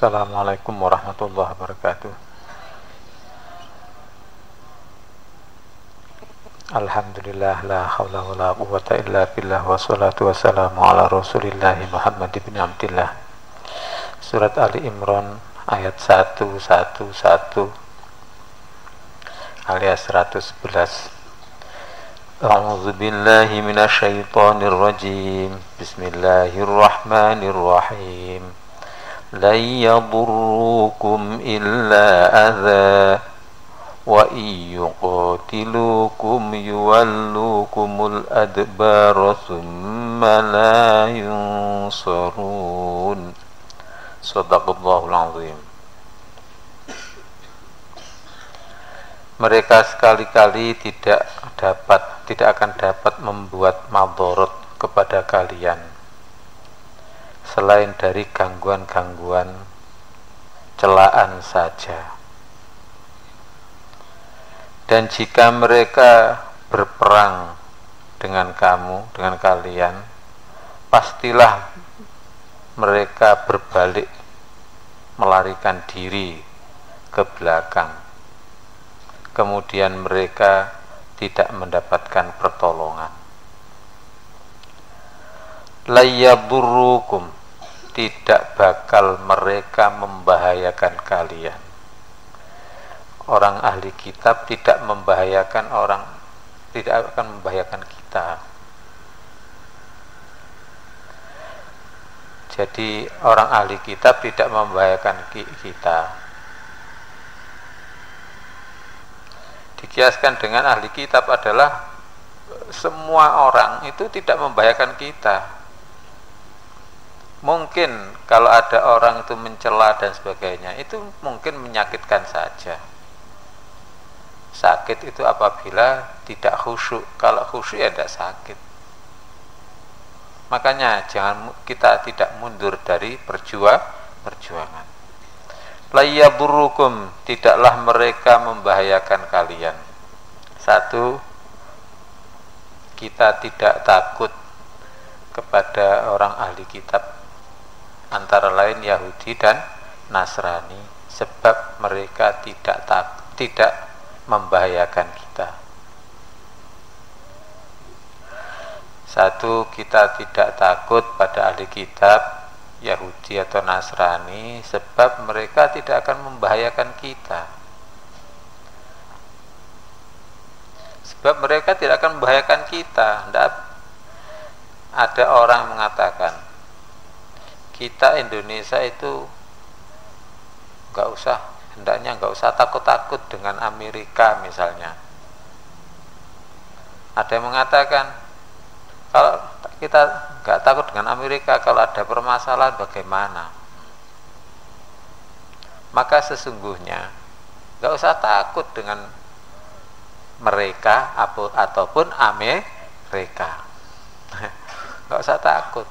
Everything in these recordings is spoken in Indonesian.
Assalamualaikum warahmatullahi wabarakatuh. Alhamdulillah, la haula wa la quwwata illa billah, wassalatu wassalamu ala rasulillahi Muhammad ibn Abdillah. Surat Ali Imran ayat 111 alias 111. A'udzu billahi minasyaitonir rajim. Bismillahirrahmanirrahim. La yadurrukum illa adza wa yuqatilukum yuwallukumul adbara thumma la yunsarun. Shadaqallahul azim. Mereka sekali-kali tidak akan dapat membuat madharat kepada kalian selain dari gangguan-gangguan celaan saja. Dan jika mereka berperang dengan kamu, dengan kalian, pastilah mereka berbalik melarikan diri ke belakang. Kemudian mereka tidak mendapatkan pertolongan. La yadurrukum, tidak bakal mereka membahayakan kalian. Orang ahli kitab tidak akan membahayakan kita. Jadi orang ahli kitab tidak membahayakan kita. Dikiaskan dengan ahli kitab adalah semua orang itu tidak membahayakan kita. Mungkin kalau ada orang itu mencela dan sebagainya, itu mungkin menyakitkan saja. Sakit itu apabila tidak khusyuk. Kalau khusyuk ya tidak sakit. Makanya kita tidak mundur dari perjuangan. La yadurrukum, tidaklah mereka membahayakan kalian. Satu, kita tidak takut kepada orang ahli kitab, antara lain Yahudi dan Nasrani, sebab mereka tidak membahayakan kita. Satu, kita tidak takut pada ahli kitab Yahudi atau Nasrani, sebab mereka tidak akan membahayakan kita. Sebab mereka tidak akan membahayakan kita. Ada orang mengatakan kita Indonesia itu hendaknya nggak usah takut-takut dengan Amerika misalnya. Ada yang mengatakan kalau kita nggak takut dengan Amerika, kalau ada permasalahan bagaimana? Maka sesungguhnya nggak usah takut dengan mereka ataupun Amerika. Nggak usah takut.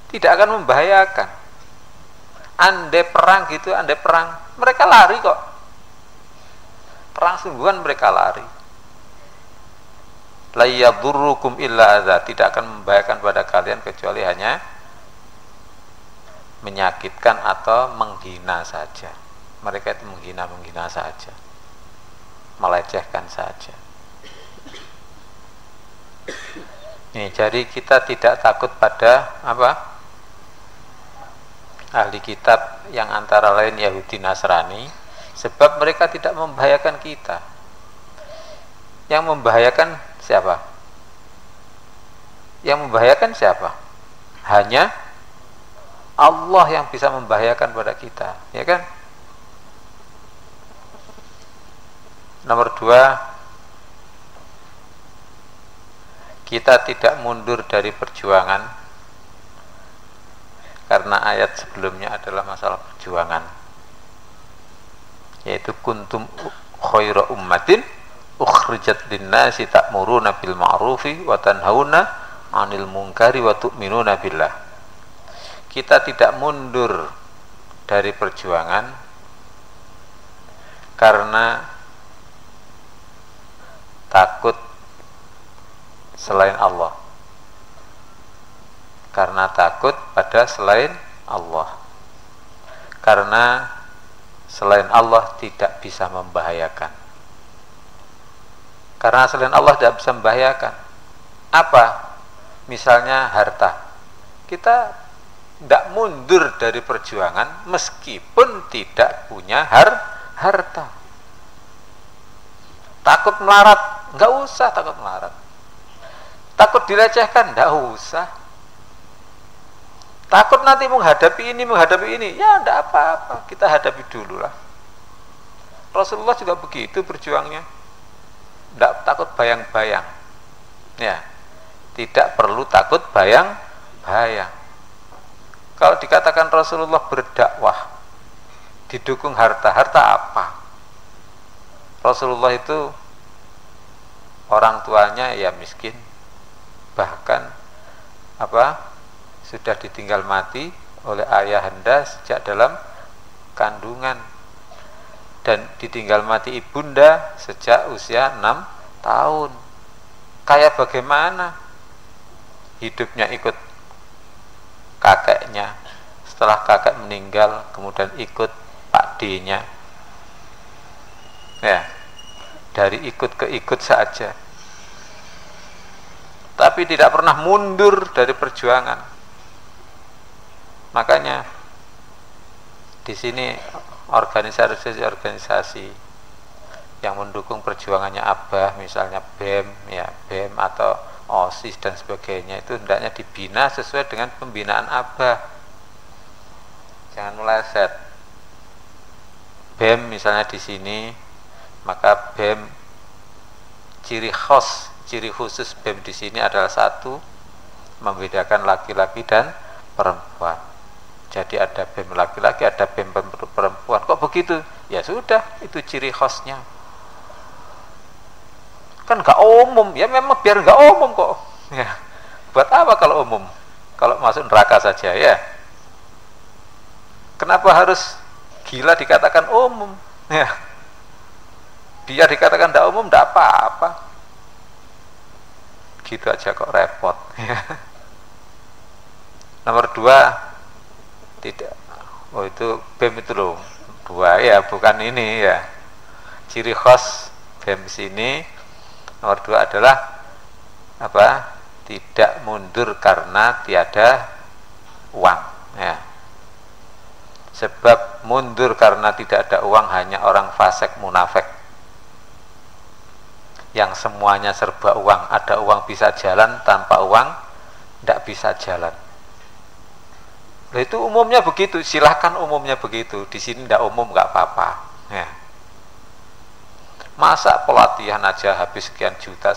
Tidak akan membahayakan. Andai perang, mereka lari kok. Perang sungguhan mereka lari. La yadurrukum illa adza, tidak akan membahayakan pada kalian kecuali hanya menyakitkan atau menghina saja. Mereka itu menghina saja, melecehkan saja. Nih, jadi kita tidak takut pada ahli kitab yang antara lain Yahudi Nasrani, sebab mereka tidak membahayakan kita. Yang membahayakan siapa? Yang membahayakan siapa? Hanya Allah yang bisa membahayakan pada kita, ya kan? Nomor 2, kita tidak mundur dari perjuangan, karena ayat sebelumnya adalah masalah perjuangan, yaitu kuntum khaira ummatin ukhrijat linnasi ta'muruna bil ma'rufi wa tanhauna 'anil munkari wa tu'minuna billah. Kita tidak mundur dari perjuangan karena takut selain Allah, karena takut pada selain Allah. Karena selain Allah tidak bisa membahayakan. Karena selain Allah tidak bisa membahayakan. Apa? Misalnya harta. Kita tidak mundur dari perjuangan meskipun tidak punya harta. Takut melarat, nggak usah takut melarat. Takut dilecehkan, nggak usah. Takut nanti menghadapi ini, ya nggak apa-apa, kita hadapi dulu lah. Rasulullah juga begitu berjuangnya, nggak takut bayang-bayang, ya, tidak perlu takut bayang-bayang. Kalau dikatakan Rasulullah berdakwah, didukung harta apa? Rasulullah itu orang tuanya ya miskin, bahkan sudah ditinggal mati oleh ayahanda sejak dalam kandungan, dan ditinggal mati ibunda sejak usia 6 tahun. Kayak bagaimana hidupnya ikut kakeknya, setelah kakek meninggal kemudian ikut Pak D-nya, ya, dari ikut ke ikut saja, tapi tidak pernah mundur dari perjuangan. Makanya di sini organisasi yang mendukung perjuangannya Abah, misalnya BEM atau OSIS dan sebagainya, itu hendaknya dibina sesuai dengan pembinaan Abah. Jangan meleset. BEM misalnya di sini, maka BEM ciri khusus BEM di sini adalah satu, membedakan laki-laki dan perempuan. Jadi ada BEM laki-laki, ada BEM perempuan. Kok begitu? Ya sudah, itu ciri khasnya. Kan gak umum, ya memang biar gak umum kok. Ya. Buat apa kalau umum? Kalau masuk neraka saja ya. Kenapa harus gila dikatakan umum? Ya. Biar dikatakan gak umum, gak apa-apa. Gitu aja kok repot. Ya. Nomor 2, tidak, itu BEM itu loh 2 ya, bukan ini ya. Ciri khas BEM sini nomor 2 adalah tidak mundur karena tiada uang, ya. Sebab mundur karena tidak ada uang hanya orang fasik munafik, yang semuanya serba uang. Ada uang bisa jalan, tanpa uang tidak bisa jalan. Nah, itu umumnya begitu, silahkan umumnya begitu. Di sini tidak umum, nggak apa-apa. Ya. Masa pelatihan aja habis sekian juta.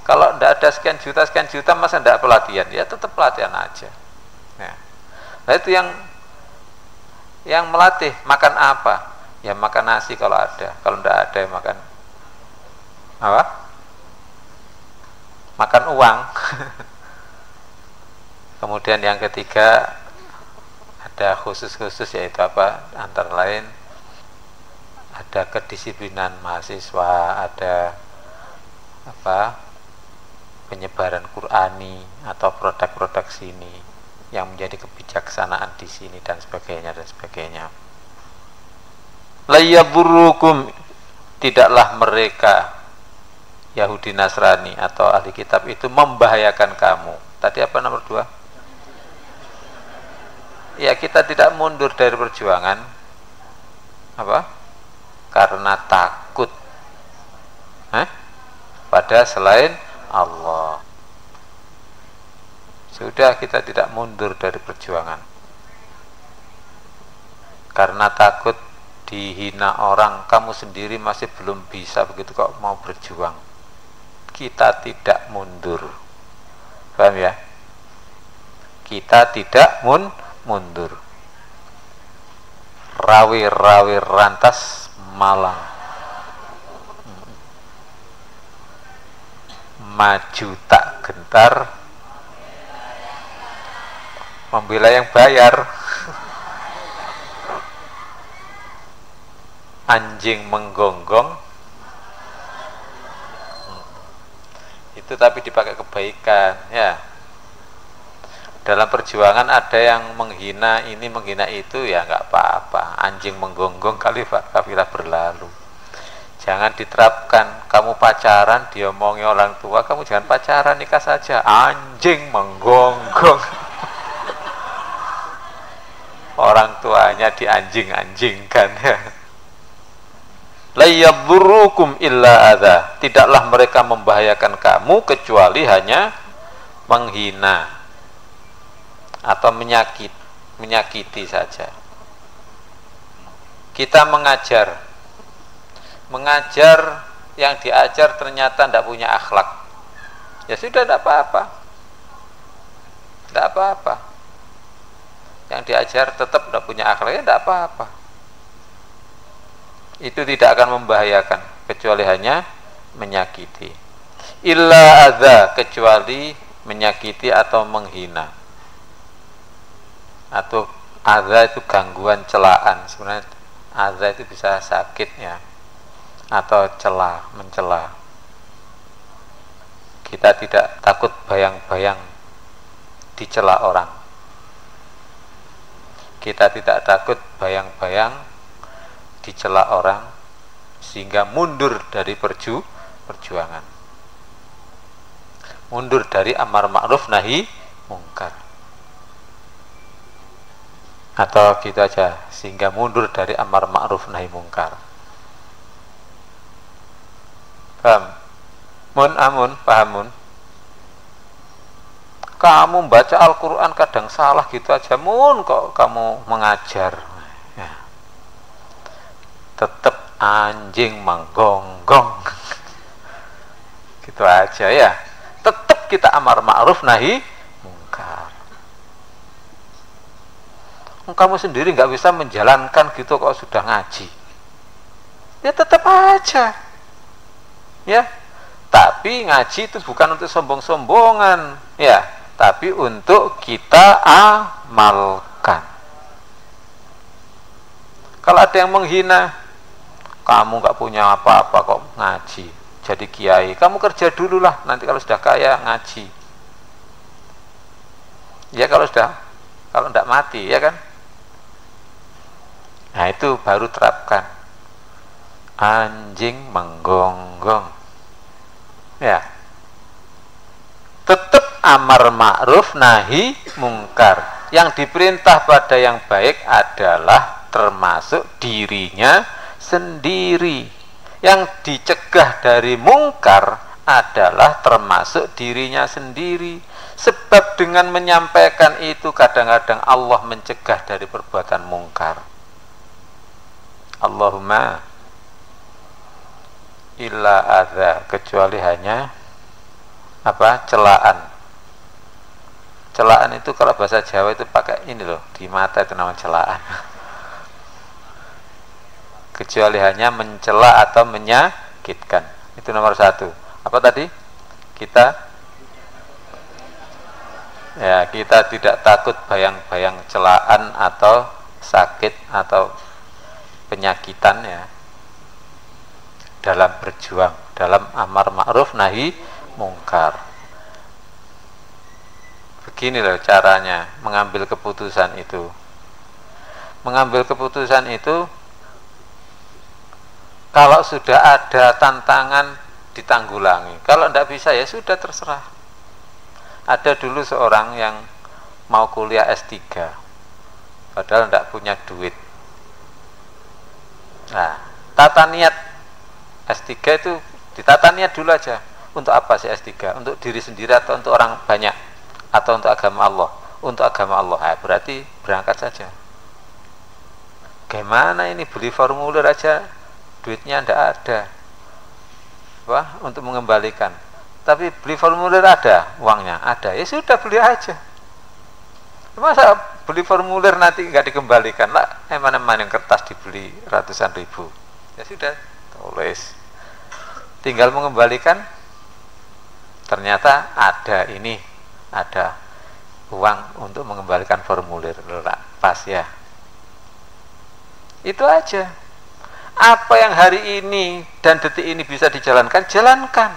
Kalau tidak ada sekian juta, masa tidak pelatihan? Ya tetap pelatihan aja. Ya. Nah itu yang melatih makan apa? Ya makan nasi kalau ada. Kalau tidak ada ya makan apa? Makan uang. Kemudian yang ketiga, ada khusus yaitu antara lain ada kedisiplinan mahasiswa, ada penyebaran Qur'ani atau produk-produk sini yang menjadi kebijaksanaan di sini dan sebagainya. La yaburukum, tidaklah mereka Yahudi Nasrani atau ahli kitab itu membahayakan kamu. Tadi apa nomor 2? Ya, kita tidak mundur dari perjuangan karena takut pada selain Allah. Sudah, kita tidak mundur dari perjuangan karena takut dihina orang. Kamu sendiri masih belum bisa begitu kok mau berjuang. Kita tidak mundur. Paham ya? Kita tidak mundur. Rawi-rawi rantas malang, maju tak gentar, membela yang bayar. Anjing menggonggong, itu tapi dipakai kebaikan, ya. Dalam perjuangan ada yang menghina ini, menghina itu, ya nggak apa-apa. Anjing menggonggong kali kafilah berlalu. Jangan diterapkan. Kamu pacaran, diomongi orang tua, kamu jangan pacaran, nikah saja. Anjing menggonggong. Orang tuanya dianjing-anjingkan. La yadurrukum illa adza. Tidaklah mereka membahayakan kamu kecuali hanya menghina atau menyakiti saja. Kita mengajar yang diajar ternyata tidak punya akhlak, ya sudah, tidak apa-apa, tidak apa-apa. Yang diajar tetap tidak punya akhlak, ya tidak apa-apa. Itu tidak akan membahayakan kecuali hanya menyakiti. Illa adza, kecuali menyakiti atau menghina. Atau adza itu gangguan, celaan. Sebenarnya adza itu bisa sakit ya, atau mencela. Kita tidak takut bayang-bayang dicela orang. Kita tidak takut bayang-bayang dicela orang sehingga mundur dari perjuangan. Mundur dari amar ma'ruf nahi mungkar. Atau gitu aja, sehingga mundur dari amar ma'ruf nahi mungkar. Paham? Paham mun? Kamu baca Al-Quran kadang salah gitu aja, mun, kok kamu mengajar ya. Tetap anjing menggonggong. Gitu aja ya. Tetap kita amar ma'ruf nahi mungkar. Kamu sendiri nggak bisa menjalankan gitu kok sudah ngaji, ya tetap aja ya. Tapi ngaji itu bukan untuk sombong-sombongan ya, tapi untuk kita amalkan. Kalau ada yang menghina, kamu nggak punya apa-apa kok ngaji, jadi kiai, kamu kerja dulu lah, nanti kalau sudah kaya ngaji ya, kalau tidak mati ya kan. Nah itu baru terapkan anjing menggonggong ya. Tetap amar ma'ruf nahi mungkar. Yang diperintah pada yang baik adalah termasuk dirinya sendiri. Yang dicegah dari mungkar adalah termasuk dirinya sendiri. Sebab dengan menyampaikan itu kadang-kadang Allah mencegah dari perbuatan mungkar. Allahumma illa adza, kecuali hanya celaan. Celaan itu kalau bahasa Jawa itu pakai ini loh, di mata itu namanya celaan. Kecuali hanya mencela atau menyakitkan. Itu nomor 1. Apa tadi? Kita tidak takut bayang-bayang celaan atau sakit atau penyakitan ya, dalam berjuang, dalam amar ma'ruf nahi mungkar. Begini loh caranya mengambil keputusan itu. Mengambil keputusan itu, kalau sudah ada tantangan ditanggulangi, kalau tidak bisa ya sudah, terserah. Ada dulu seorang yang mau kuliah S3 padahal tidak punya duit. Nah, tata niat S3 itu ditata niat dulu aja. Untuk apa sih S3? Untuk diri sendiri atau untuk orang banyak? Atau untuk agama Allah? Untuk agama Allah. Nah, berarti berangkat saja. Gimana ini, beli formulir aja duitnya tidak ada. Untuk mengembalikan. Tapi beli formulir ada, uangnya ada. Ya sudah, beli aja. Masa beli formulir nanti nggak dikembalikan lah? Mana yang kertas dibeli ratusan ribu, ya sudah tulis, tinggal mengembalikan. Ternyata ada uang untuk mengembalikan formulir, pas ya. Itu aja. Apa yang hari ini dan detik ini bisa dijalankan, jalankan.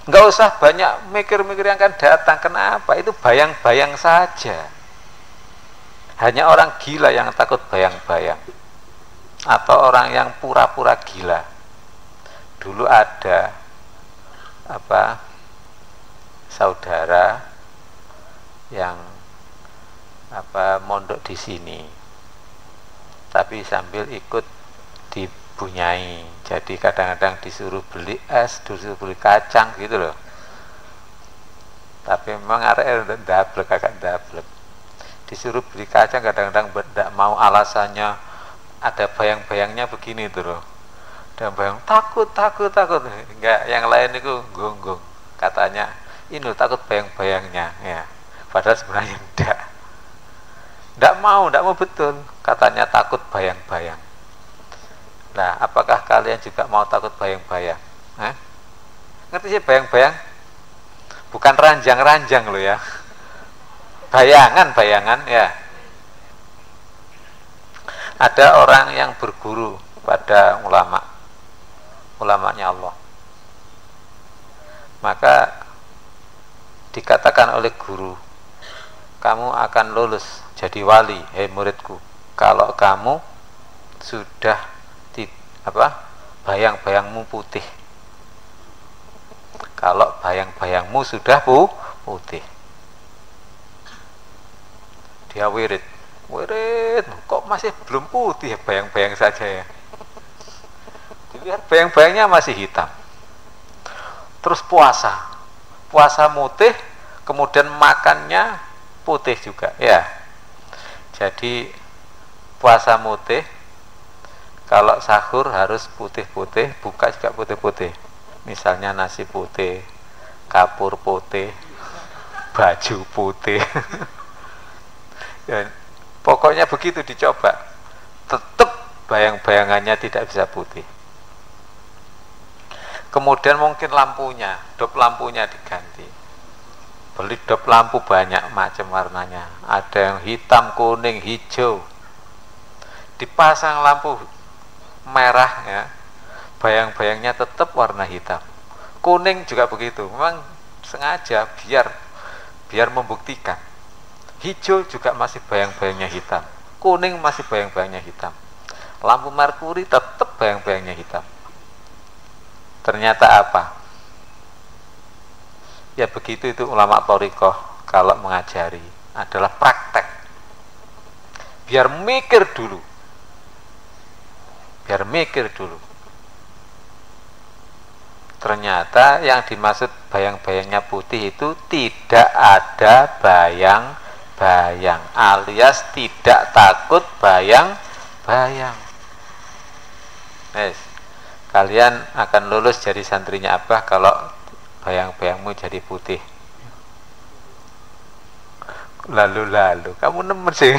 Nggak usah banyak mikir-mikir yang akan datang. Kenapa? Itu bayang-bayang saja. Hanya orang gila yang takut bayang-bayang, atau orang yang pura-pura gila. Dulu ada saudara yang mondok di sini, tapi sambil ikut dibunyai. Jadi kadang-kadang disuruh beli es, disuruh beli kacang gitu loh. Tapi memang arek ndablek, agak ndablek. Disuruh beli kacang kadang-kadang tidak mau, alasannya ada bayang-bayangnya begini tuh loh. Dan bayang takut. Enggak, yang lain itu gonggong. Katanya ini loh, takut bayang-bayangnya ya. Padahal sebenarnya tidak mau betul. Katanya takut bayang-bayang. Nah, apakah kalian juga mau takut bayang-bayang? Ngerti sih bayang-bayang? Bukan ranjang-ranjang loh ya. Bayangan ya. Ada orang yang berguru pada ulamanya Allah. Maka dikatakan oleh guru, kamu akan lulus jadi wali, hei muridku, kalau kamu sudah bayang-bayangmu putih. Kalau bayang-bayangmu sudah putih. Dia wirid, kok masih belum putih ya, bayang-bayang saja ya. Dilihat bayang-bayangnya masih hitam. Terus puasa mutih, kemudian makannya putih juga ya. Jadi puasa mutih, kalau sahur harus putih-putih, buka juga putih-putih. Misalnya nasi putih, kapur putih, baju putih. Ya, pokoknya begitu dicoba, tetap bayang-bayangannya tidak bisa putih. Kemudian mungkin dop lampunya diganti. Beli dop lampu banyak macam warnanya. Ada yang hitam, kuning, hijau. Dipasang lampu merah ya, bayang-bayangnya tetap warna hitam. Kuning juga begitu. Memang sengaja biar membuktikan. Hijau juga masih bayang-bayangnya hitam. Kuning masih bayang-bayangnya hitam. Lampu merkuri tetap bayang-bayangnya hitam. Ternyata apa? Ya begitu itu ulama thariqah kalau mengajari adalah praktek. Biar mikir dulu. Ternyata yang dimaksud bayang-bayangnya putih itu tidak ada bayang-bayang, alias tidak takut bayang-bayang. Kalian akan lulus jadi santrinya Abah kalau bayang-bayangmu jadi putih. Lalu kamu nemen sih.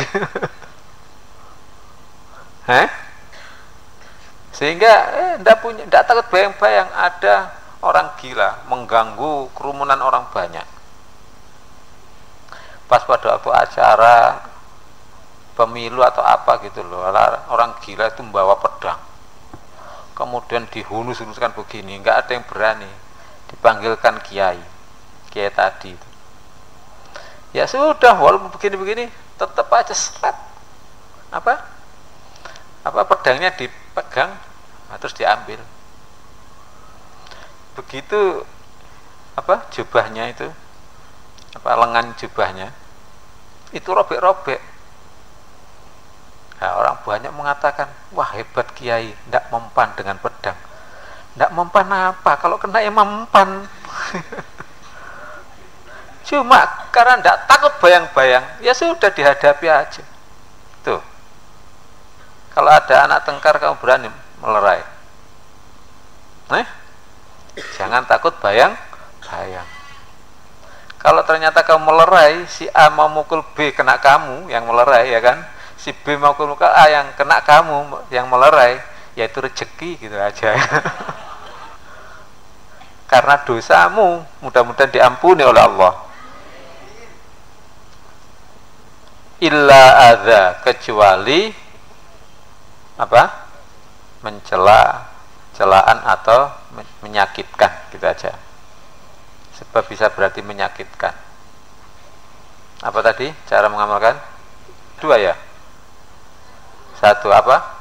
Sehingga tidak takut bayang-bayang ada orang gila mengganggu kerumunan orang banyak. Pas pada waktu acara pemilu atau apa gitu loh, orang gila itu membawa pedang, kemudian dihunus-hunuskan begini, nggak ada yang berani. Dipanggilkan kiai tadi. Ya sudah, walaupun begini-begini, tetap aja seret. Pedangnya dipegang, terus diambil. Begitu jubahnya itu, lengan jubahnya itu robek-robek. Nah, orang banyak mengatakan, wah hebat kiai, tidak mempan dengan pedang. Tidak mempan apa? Kalau kena ya mempan. Cuma karena tidak takut bayang-bayang, ya sudah dihadapi aja. Tuh. Kalau ada anak tengkar kamu berani melerai. Jangan takut bayang-bayang. Kalau ternyata kamu melerai, si A mau mukul B kena kamu yang melerai ya kan? Si B mau mukul A yang kena kamu yang melerai, yaitu rezeki gitu aja. Karena dosamu mudah-mudahan diampuni oleh Allah. Illa adza, kecuali celaan atau menyakitkan gitu aja. sebab bisa berarti menyakitkan. Apa tadi cara mengamalkan? Dua ya. Satu apa?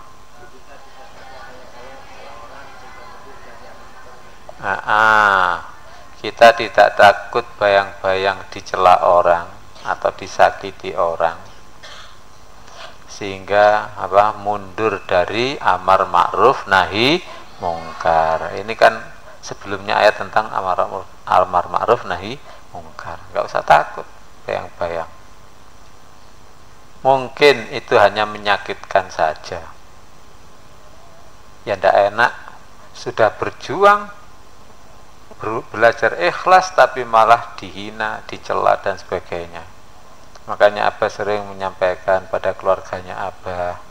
Kita tidak takut bayang-bayang dicela orang atau disakiti orang, sehingga mundur dari amar ma'ruf nahi mungkar. Ini kan sebelumnya ayat tentang amar ma'ruf nahi mungkar. Nggak usah takut bayang-bayang. Mungkin itu hanya menyakitkan saja, ya ndak enak, sudah berjuang belajar ikhlas tapi malah dihina, dicela dan sebagainya. Makanya Abah sering menyampaikan pada keluarganya Abah,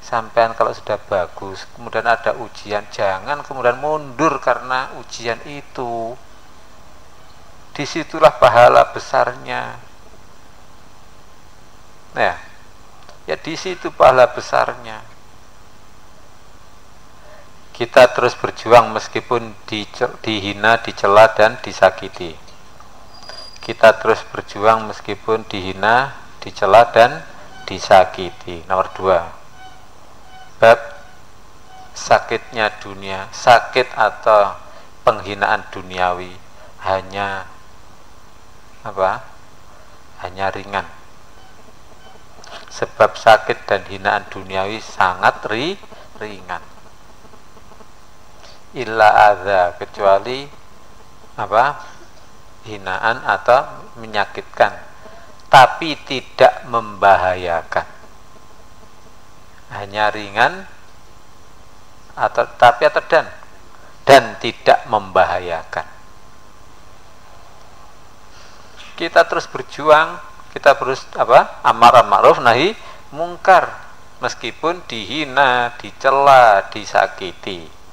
sampean kalau sudah bagus kemudian ada ujian, jangan kemudian mundur karena ujian itu. Disitulah pahala besarnya. Ya di situ pahala besarnya. Kita terus berjuang meskipun dihina, dicela dan disakiti. Kita terus berjuang meskipun dihina, dicela dan disakiti. Nomor 2, bab sakitnya dunia, sakit atau penghinaan duniawi hanya hanya ringan. Sebab sakit dan hinaan duniawi sangat ringan. Illa adza, kecuali hinaan atau menyakitkan tapi tidak membahayakan. Hanya ringan atau dan tidak membahayakan. Kita terus berjuang, kita terus amar ma'ruf nahi mungkar meskipun dihina, dicela, disakiti.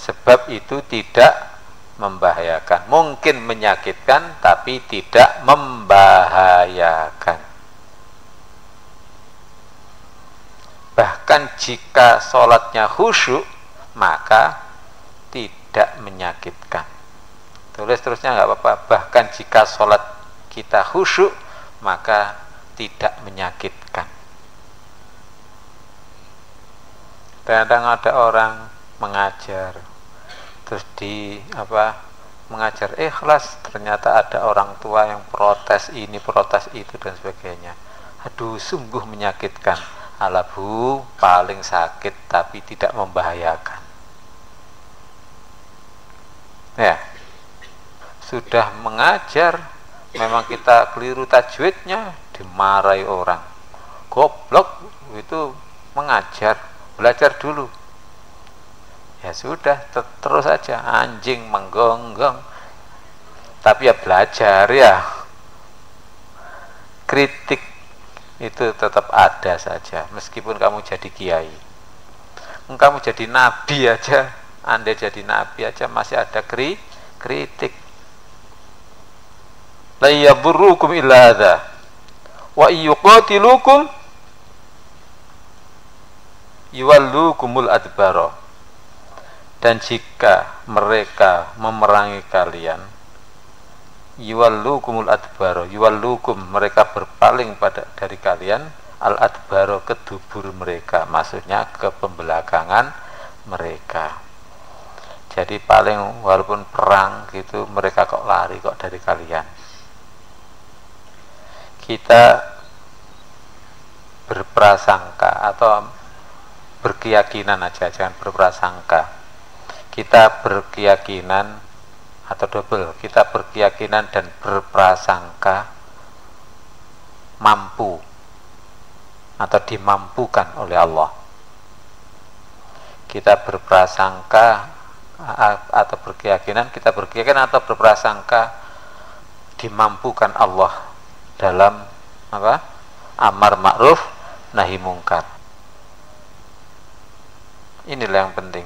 Sebab itu tidak membahayakan. Mungkin menyakitkan tapi tidak membahayakan. Bahkan jika sholatnya khusyuk, maka tidak menyakitkan. Tulis terusnya nggak apa-apa. Bahkan jika sholat kita khusyuk, maka tidak menyakitkan. Kadang ada orang mengajar, terus mengajar ikhlas, ternyata ada orang tua yang protes ini, protes itu dan sebagainya. Aduh, sungguh menyakitkan. Alah bu, paling sakit tapi tidak membahayakan. Ya, sudah mengajar, memang kita keliru tajwidnya, dimarahi orang. Goblok, itu mengajar, belajar dulu. Ya sudah, terus saja, anjing menggonggong, tapi ya belajar ya. Kritik itu tetap ada saja, meskipun kamu jadi kiai, kamu jadi nabi aja, Anda jadi nabi aja masih ada kritik. La yadurrukum illa adza wa yuqatilukum yuwallukumul adbara. Dan jika mereka memerangi kalian, yuwallukumul adbaro, yuwallukum, mereka berpaling dari kalian, al adbaro, ke dubur mereka, maksudnya ke pembelakangan mereka. Jadi paling walaupun perang gitu, mereka kok lari kok dari kalian. Kita berprasangka atau berkeyakinan aja, jangan berprasangka. Kita berkeyakinan atau double, kita berkeyakinan dan berprasangka mampu atau dimampukan oleh Allah. Kita berprasangka atau berkeyakinan, kita berkeyakinan atau berprasangka dimampukan Allah dalam amar ma'ruf nahi mungkar. Inilah yang penting,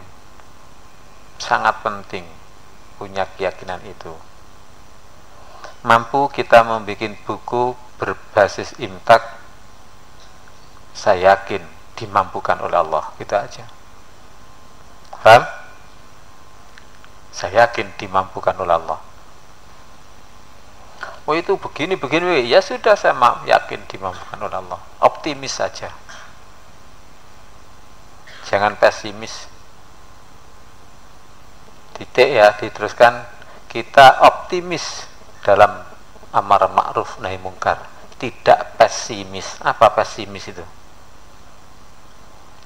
sangat penting punya keyakinan itu. Mampu kita membuat buku berbasis imtak, saya yakin dimampukan oleh Allah, gitu aja. Paham? Saya yakin dimampukan oleh Allah. Oh itu begini, ya sudah saya yakin dimampukan oleh Allah. Optimis saja. Jangan pesimis. Titik ya, diteruskan. Kita optimis dalam amar ma'ruf nahi mungkar. Tidak pesimis. Apa pesimis itu?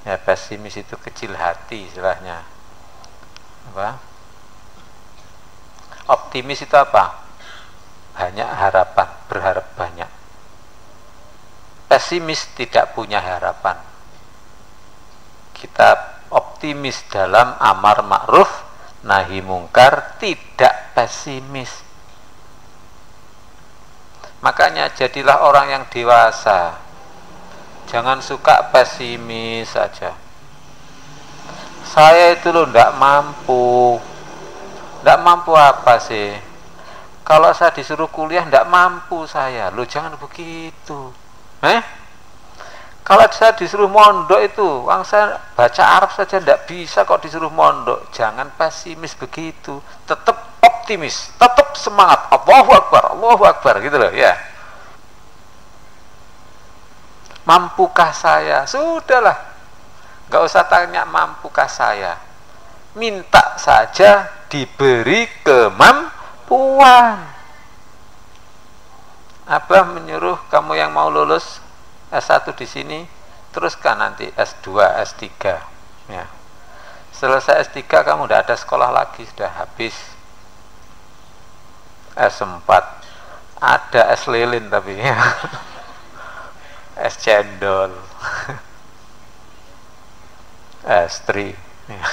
Ya pesimis itu kecil hati istilahnya. Apa? Optimis itu apa? Banyak harapan, berharap banyak. Pesimis tidak punya harapan. Kita optimis dalam amar ma'ruf nahi mungkar, tidak pesimis. Makanya jadilah orang yang dewasa. Jangan suka pesimis saja. Saya itu loh tidak mampu. Tidak mampu apa sih? Kalau saya disuruh kuliah tidak mampu saya. Loh jangan begitu. Kalau saya disuruh mondok itu, saya baca Arab saja tidak bisa kok disuruh mondok. Jangan pesimis begitu. Tetap optimis, tetap semangat. Allahu Akbar gitu loh ya. Mampukah saya? Sudahlah. Gak usah tanya mampukah saya. Minta saja diberi kemampuan. Abah menyuruh kamu yang mau lulus S1 di sini, teruskan nanti S2, S3 ya. Selesai S3 kamu udah ada sekolah lagi, sudah habis. S4 ada es lilin tapi ya. Es cendol. S3 ya.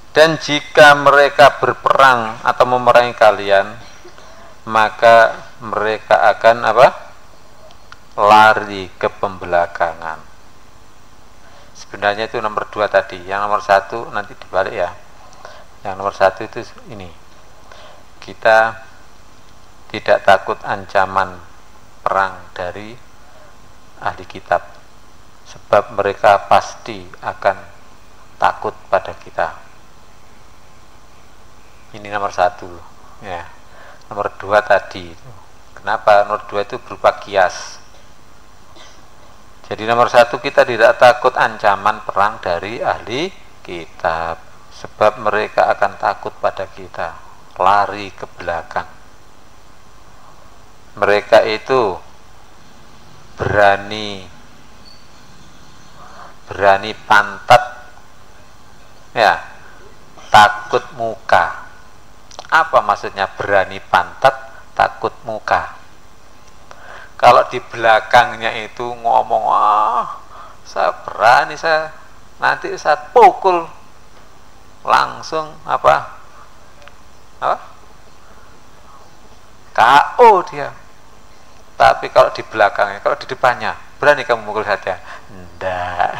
Dan jika mereka berperang atau memerangi kalian, maka mereka akan apa? Lari ke pembelakangan. Sebenarnya itu nomor 2 tadi. Yang nomor 1 nanti dibalik ya. Yang nomor 1 itu ini. Kita tidak takut ancaman perang dari ahli kitab. Sebab mereka pasti akan takut pada kita. Ini nomor 1 ya. Nomor 2 tadi. Kenapa? Nomor 2 itu berupa kias. Jadi nomor 1 kita tidak takut ancaman perang dari ahli kitab. Sebab mereka akan takut pada kita. Lari ke belakang. Mereka itu berani pantat ya, takut muka. Apa maksudnya berani pantat, takut muka? Kalau di belakangnya itu ngomong, saya berani, nanti saya pukul langsung apa? KO dia. Tapi kalau di belakangnya, kalau di depannya, berani kamu mukul saja? Enggak.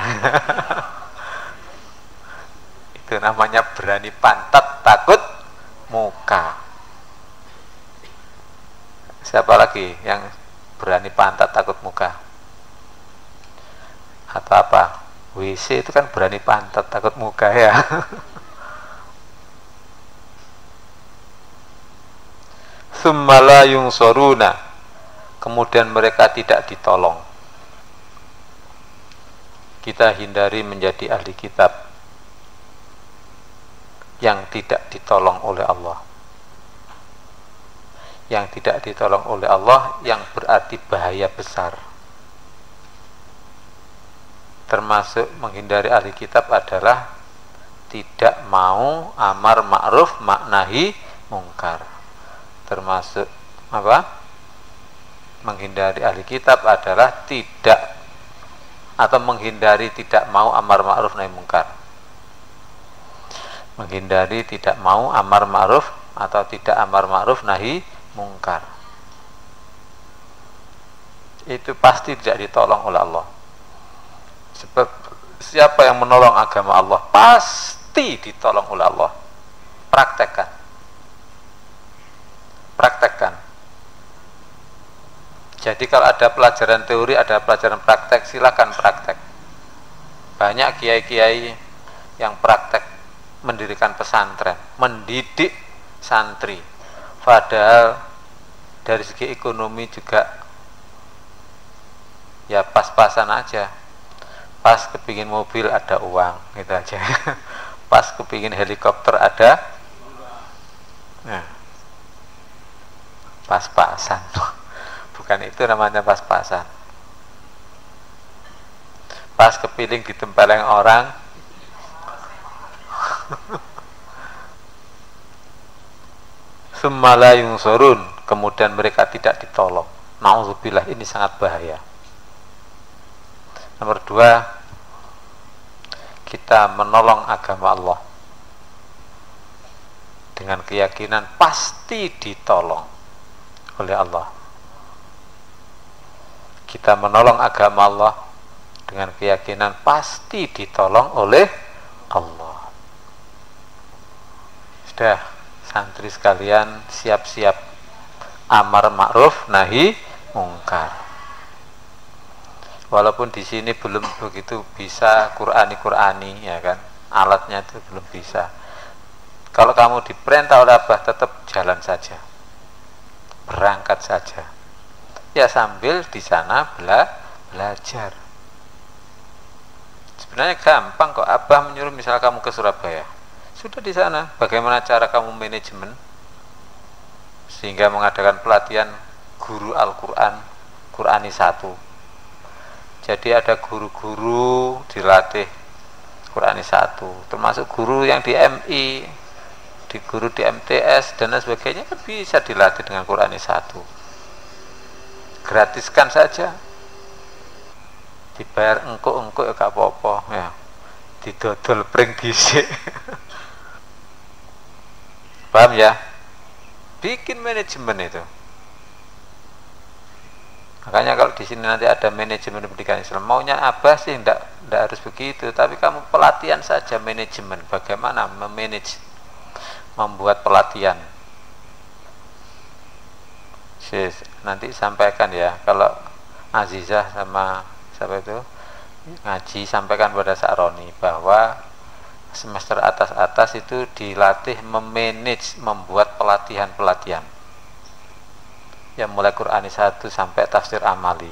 Itu namanya berani pantat, takut muka. Siapa lagi yang berani pantat takut muka? Atau apa? WC itu kan berani pantat takut muka ya. Tsumma yungsoruna, kemudian mereka tidak ditolong. Kita hindari menjadi ahli kitab yang tidak ditolong oleh Allah. Yang tidak ditolong oleh Allah yang berarti bahaya besar. Termasuk menghindari ahli kitab adalah tidak mau amar ma'ruf nahi mungkar. Termasuk apa? Menghindari ahli kitab adalah tidak atau menghindari tidak mau amar ma'ruf nahi mungkar. Menghindari tidak mau amar ma'ruf atau tidak amar ma'ruf nahi mungkar. Itu pasti tidak ditolong oleh Allah. Sebab siapa yang menolong agama Allah pasti ditolong oleh Allah. Praktekkan. Jadi kalau ada pelajaran teori, ada pelajaran praktek, silakan praktek. Banyak kiai-kiai yang praktek mendirikan pesantren, mendidik santri. Padahal dari segi ekonomi juga ya pas-pasan aja. Pas kepingin mobil ada uang, gitu aja. Pas kepingin helikopter ada, nah, pas-pasan. Bukan itu namanya pas-pasan. Pas kepiling ditempeleng orang, summa la yunsurun, kemudian mereka tidak ditolong. Nauzubillah, ini sangat bahaya. Nomor 2, kita menolong agama Allah dengan keyakinan pasti ditolong oleh Allah. Kita menolong agama Allah dengan keyakinan pasti ditolong oleh Allah. Sudah, santri sekalian, siap-siap amar ma'ruf nahi mungkar. Walaupun di sini belum begitu bisa Qur'ani ya kan, alatnya itu belum bisa. Kalau kamu diperintah oleh Abah, tetap jalan saja, berangkat saja. Ya sambil di sana belajar. Sebenarnya gampang kok. Abah menyuruh misal kamu ke Surabaya, sudah di sana. Bagaimana cara kamu manajemen sehingga mengadakan pelatihan guru Al-Quran, Qur'ani 1. Jadi ada guru-guru dilatih Qur'ani 1, termasuk guru yang di MI, di guru di MTS dan sebagainya kan bisa dilatih dengan Qur'ani 1. Gratiskan saja. Dibayar engkuk-engkuk ya gak apa-apa ya. Didodol pring dhisik. Paham ya? Bikin manajemen itu. Makanya kalau di sini nanti ada manajemen pendidikan Islam, maunya Abah sih enggak harus begitu, tapi kamu pelatihan saja manajemen, bagaimana memanage, membuat pelatihan. Nanti sampaikan ya, kalau Azizah sama siapa itu ngaji, sampaikan pada Sa'roni bahwa semester atas-atas itu dilatih memanage, membuat pelatihan-pelatihan yang mulai Qur'ani 1 sampai tafsir amali,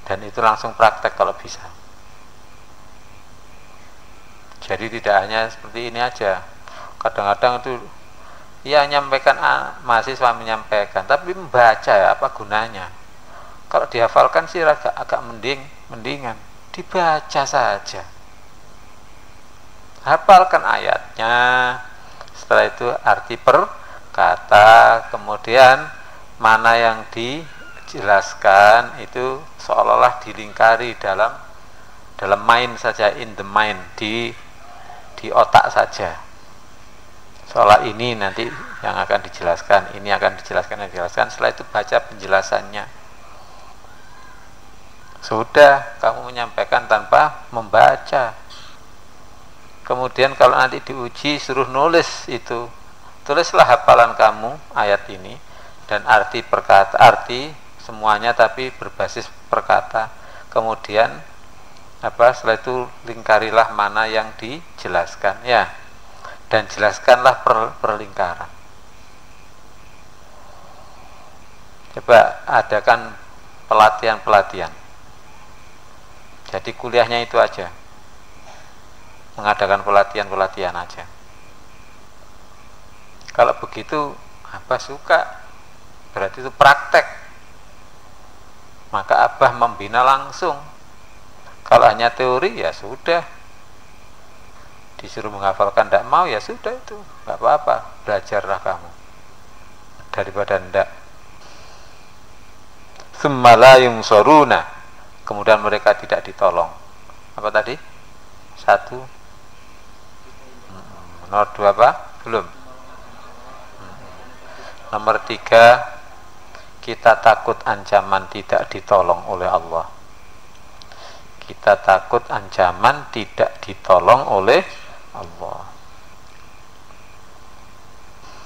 dan itu langsung praktek kalau bisa. Jadi tidak hanya seperti ini aja, kadang-kadang itu ya menyampaikan, mahasiswa menyampaikan, tapi membaca ya apa gunanya. Kalau dihafalkan sih agak mendingan dibaca saja, hafalkan ayatnya, setelah itu arti per kata, kemudian mana yang dijelaskan itu seolah-olah dilingkari dalam mind saja, in the mind, di otak saja. Seolah ini nanti yang akan dijelaskan, ini akan dijelaskan, setelah itu baca penjelasannya. Sudah, kamu menyampaikan tanpa membaca. Kemudian kalau nanti diuji suruh nulis itu, tulislah hafalan kamu ayat ini dan arti perkata, arti semuanya tapi berbasis perkata. Kemudian setelah itu lingkarilah mana yang dijelaskan ya, dan jelaskanlah perlingkaran. Coba adakan pelatihan. Jadi kuliahnya itu aja, mengadakan pelatihan aja. Kalau begitu Abah suka, berarti itu praktek. Maka Abah membina langsung. Kalau hanya teori ya sudah, disuruh menghafalkan tidak mau ya sudah, itu nggak apa-apa, belajarlah kamu daripada ndak. Tsumma la yunsuruna, kemudian mereka tidak ditolong. Apa tadi? 1. Nomor 2 apa? Belum. Nomor 3, kita takut ancaman tidak ditolong oleh Allah. Kita takut ancaman tidak ditolong oleh Allah.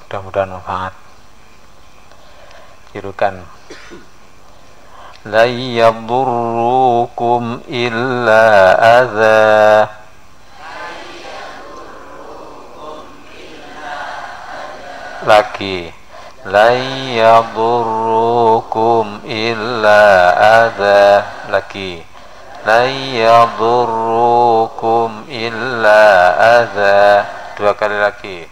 Mudah-mudahan manfaat. Tirukan. La yadurrukum illa adza lagi lan yadurrukum illa adza, lagi lan yadurrukum illa adza, dua kali lagi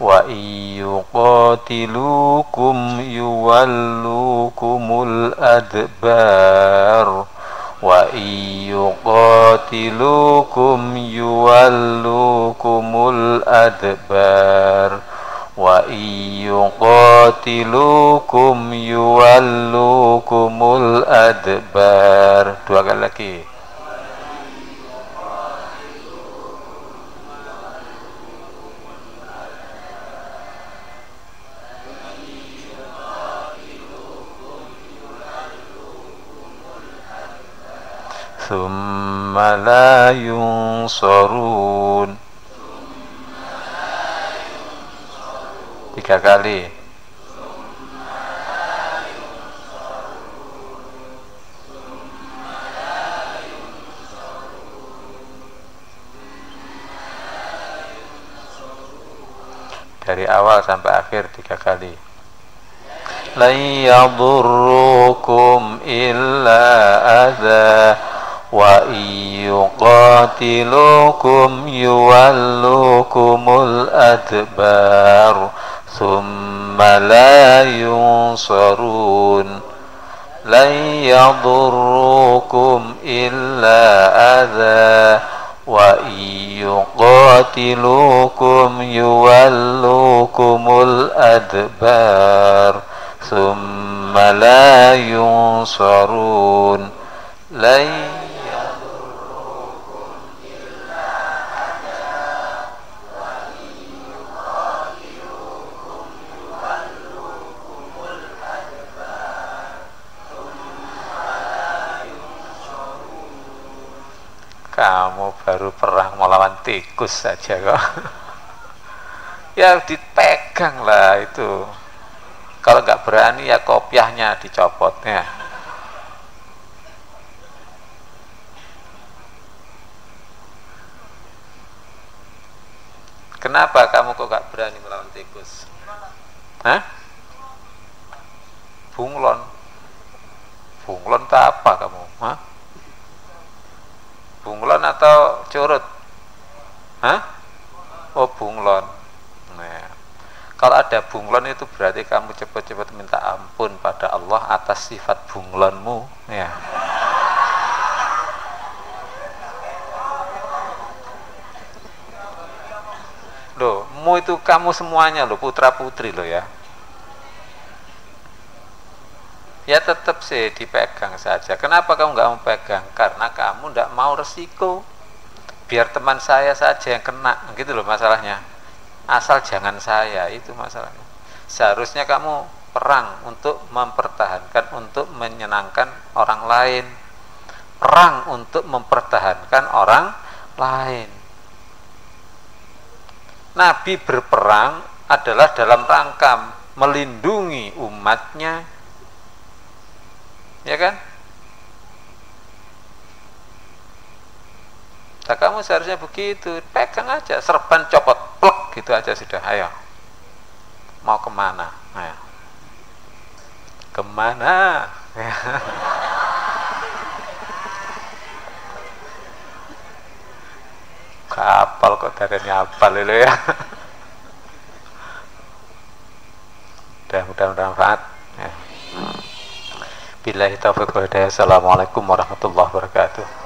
wa yuqatilukum yuwallukumul adbar wa yuqatilukum yuwallukumul adbar wa yuqatilukum yuwallukumul adbar, dua kali lagi thumma la yunsarun, tiga kali dari awal sampai akhir, tiga kali lan yadurrukum illa adza wa yuqatilukum yuwallukumul adbar thumma la yunsarun lan yadurrukum illa adza wa yuqatilukum yuwallukumul adbar thumma la yunsarun lan kamu baru perang melawan tikus saja kok. Ya dipegang lah itu. Kalau nggak berani ya kopiahnya dicopot ya. Kenapa kamu kok nggak berani melawan tikus? Hah? Bunglon. Bunglon itu apa kamu? Hah? Bunglon atau curut? Hah? Oh bunglon. Nah, kalau ada bunglon itu berarti kamu cepat-cepat minta ampun pada Allah atas sifat bunglonmu. Ya. Loh, mu itu kamu semuanya loh, putra putri loh ya. Ya tetap sih dipegang saja. Kenapa kamu nggak mau pegang? Karena kamu nggak mau resiko. Biar teman saya saja yang kena, gitu loh masalahnya. Asal jangan saya, itu masalahnya. Seharusnya kamu perang untuk mempertahankan, untuk menyenangkan orang lain. Perang untuk mempertahankan orang lain. Nabi berperang adalah dalam rangka melindungi umatnya, ya kan? Nah, kamu seharusnya begitu, pegang aja, serban copot, plek gitu aja sudah. Ayo, mau kemana? Ayo. Kemana? Kapal kok darahnya apal itu ya. Mudah-mudahan bermanfaat ya. Billahi taufiq wal hidayah. Assalamualaikum warahmatullahi wabarakatuh.